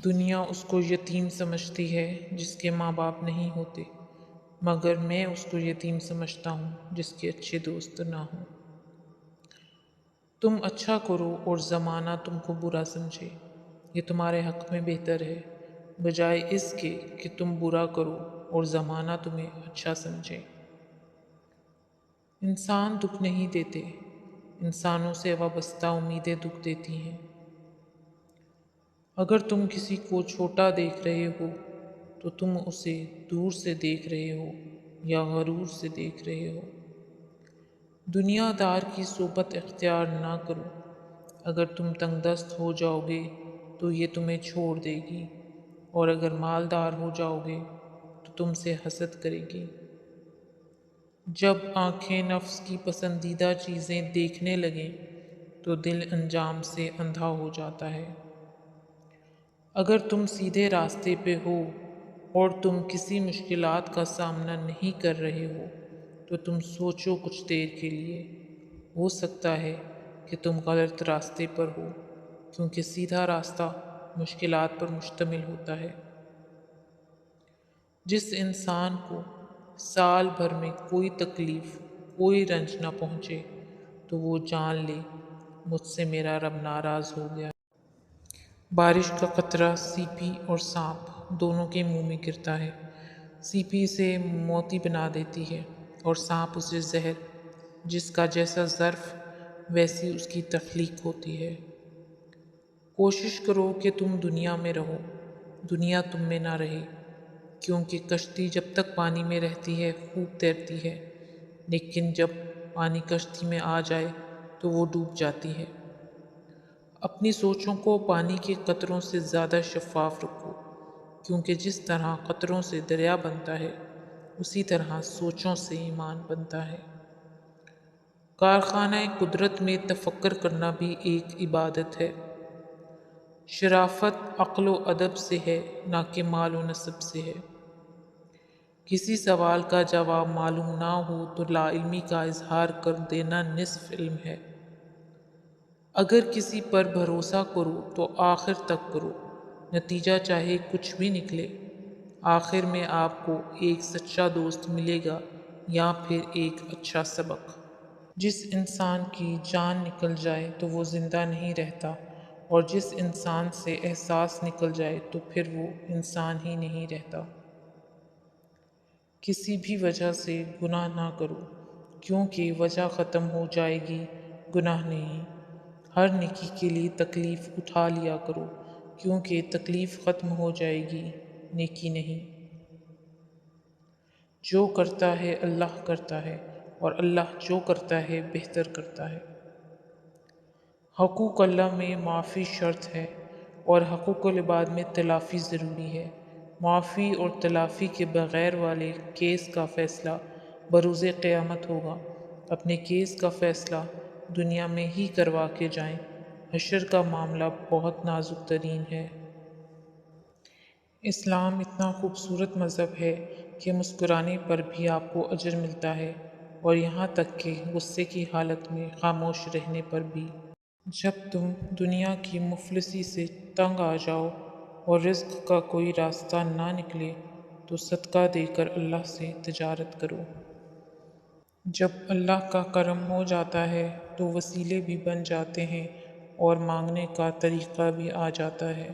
دنیا اس کو یتیم سمجھتی ہے جس کے ماں باپ نہیں ہوتے، مگر میں اس کو یتیم سمجھتا ہوں جس کے اچھے دوست نہ ہوں۔ تم اچھا کرو اور زمانہ تم کو برا سمجھے، یہ تمہارے حق میں بہتر ہے، بجائے اس کے کہ تم برا کرو اور زمانہ تمہیں اچھا سمجھے۔ انسان دکھ نہیں دیتے، انسانوں سے وابستہ امیدیں دکھ دیتی ہیں۔ اگر تم کسی کو چھوٹا دیکھ رہے ہو تو تم اسے دور سے دیکھ رہے ہو یا غرور سے دیکھ رہے ہو۔ دنیا دار کی صحبت اختیار نہ کرو، اگر تم تنگ دست ہو جاؤ گے تو یہ تمہیں چھوڑ دے گی، اور اگر مالدار ہو جاؤ گے تو تم سے حسد کرے گی۔ جب آنکھیں نفس کی پسندیدہ چیزیں دیکھنے لگیں تو دل انجام سے اندھا ہو جاتا ہے۔ اگر تم سیدھے راستے پہ ہو اور تم کسی مشکلات کا سامنا نہیں کر رہے ہو تو تم سوچو کچھ دیر کے لیے، ہو سکتا ہے کہ تم غلط راستے پر ہو، کیونکہ سیدھا راستہ مشکلات پر مشتمل ہوتا ہے۔ جس انسان کو سال بھر میں کوئی تکلیف، کوئی رنج نہ پہنچے تو وہ جان لے مجھ سے میرا رب ناراض ہو گیا۔ بارش کا قطرہ سیپی اور سانپ دونوں کے منہ میں گرتا ہے۔ سیپی اسے موتی بنا دیتی ہے اور سانپ اسے زہر، جس کا جیسا ظرف ویسی اس کی تخلیق ہوتی ہے۔ کوشش کرو کہ تم دنیا میں رہو، دنیا تم میں نہ رہے، کیونکہ کشتی جب تک پانی میں رہتی ہے خوب تیرتی ہے، لیکن جب پانی کشتی میں آ جائے تو وہ ڈوب جاتی ہے۔ اپنی سوچوں کو پانی کے قطروں سے زیادہ شفاف رکھو، کیونکہ جس طرح قطروں سے دریا بنتا ہے اسی طرح سوچوں سے ایمان بنتا ہے۔ کارخانہ قدرت میں تفکر کرنا بھی ایک عبادت ہے۔ شرافت عقل و ادب سے ہے، نہ کہ مال و نسب سے ہے۔ کسی سوال کا جواب معلوم نہ ہو تو لا علمی کا اظہار کر دینا نصف علم ہے۔ اگر کسی پر بھروسہ کرو تو آخر تک کرو، نتیجہ چاہے کچھ بھی نکلے، آخر میں آپ کو ایک سچا دوست ملے گا یا پھر ایک اچھا سبق۔ جس انسان کی جان نکل جائے تو وہ زندہ نہیں رہتا، اور جس انسان سے احساس نکل جائے تو پھر وہ انسان ہی نہیں رہتا۔ کسی بھی وجہ سے گناہ نہ کرو، کیونکہ وجہ ختم ہو جائے گی، گناہ نہیں۔ ہر نیکی کے لیے تکلیف اٹھا لیا کرو، کیونکہ تکلیف ختم ہو جائے گی، نیکی نہیں۔ جو کرتا ہے اللہ کرتا ہے، اور اللہ جو کرتا ہے بہتر کرتا ہے۔ حقوق اللہ میں معافی شرط ہے اور حقوق العباد میں تلافی ضروری ہے۔ معافی اور تلافی کے بغیر والے کیس کا فیصلہ بروز قیامت ہوگا۔ اپنے کیس کا فیصلہ دنیا میں ہی کروا کے جائیں، حشر کا معاملہ بہت نازک ترین ہے۔ اسلام اتنا خوبصورت مذہب ہے کہ مسکرانے پر بھی آپ کو اجر ملتا ہے، اور یہاں تک کہ غصے کی حالت میں خاموش رہنے پر بھی۔ جب تم دنیا کی مفلسی سے تنگ آ جاؤ اور رزق کا کوئی راستہ نہ نکلے تو صدقہ دے کر اللہ سے تجارت کرو۔ جب اللہ کا کرم ہو جاتا ہے تو وسیلے بھی بن جاتے ہیں اور مانگنے کا طریقہ بھی آ جاتا ہے۔